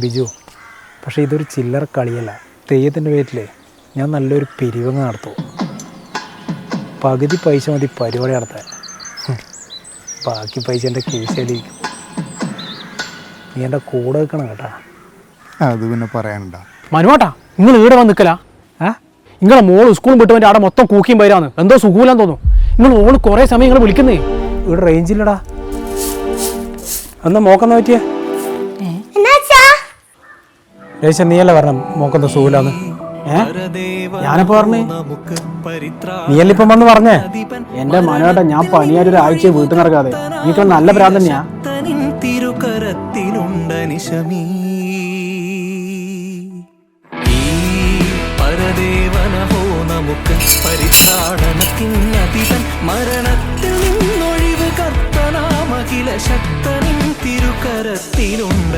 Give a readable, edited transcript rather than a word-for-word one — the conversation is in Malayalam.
ബിജു, പക്ഷേ ഇതൊരു ചില്ലറ കളിയല്ല. തെയ്യത്തിൻ്റെ പേരിൽ ഞാൻ നല്ലൊരു പിരിവങ്ങ് നടത്തും. പകുതി പൈസ മതി പരിപാടി നടത്താൻ. ബാക്കി പൈസ എൻ്റെ കേസിലിരിക്കും. നീ എൻ്റെ കൂടെ വെക്കണം കേട്ടാ. അത് പിന്നെ പറയാനുണ്ട മനുവാട്ടാ, നിങ്ങൾ ഈടെ വന്ന് നിൽക്കല. നിങ്ങളെ മോള് സ്കൂളും വിട്ടുവൻ്റെ അവിടെ മൊത്തം കൂക്കിയും പൈരാന്ന് എന്തോ സുഖൂലാന്ന് തോന്നുന്നു. നിങ്ങൾ മോള് കുറേ സമയം നിങ്ങൾ വിളിക്കുന്നേ. ഇവിടെ റേഞ്ചില്ലടാ. എന്നാ മോക്കെന്ന് പറ്റിയേ? രേശ നീയല്ലേ പറഞ്ഞ മോക്കെന്താ സുഖൂലാന്ന്? ഞാനപ്പോ പറഞ്ഞേ, നീയല്ലേ ഇപ്പം വന്ന് പറഞ്ഞേ? എന്റെ മനുവാട്ടാ, ഞാൻ പനിയായിട്ട് ഒരാഴ്ച വീട്ടിൽ നടക്കാതെ എനിക്ക് നല്ല ഭ്രാന്ത് തന്നെയാ. മരണത്തിൽ നിന്നൊഴിവ് കർത്തനാമഖില ശക്തനിൻ തിരുകരത്തിലുണ്ട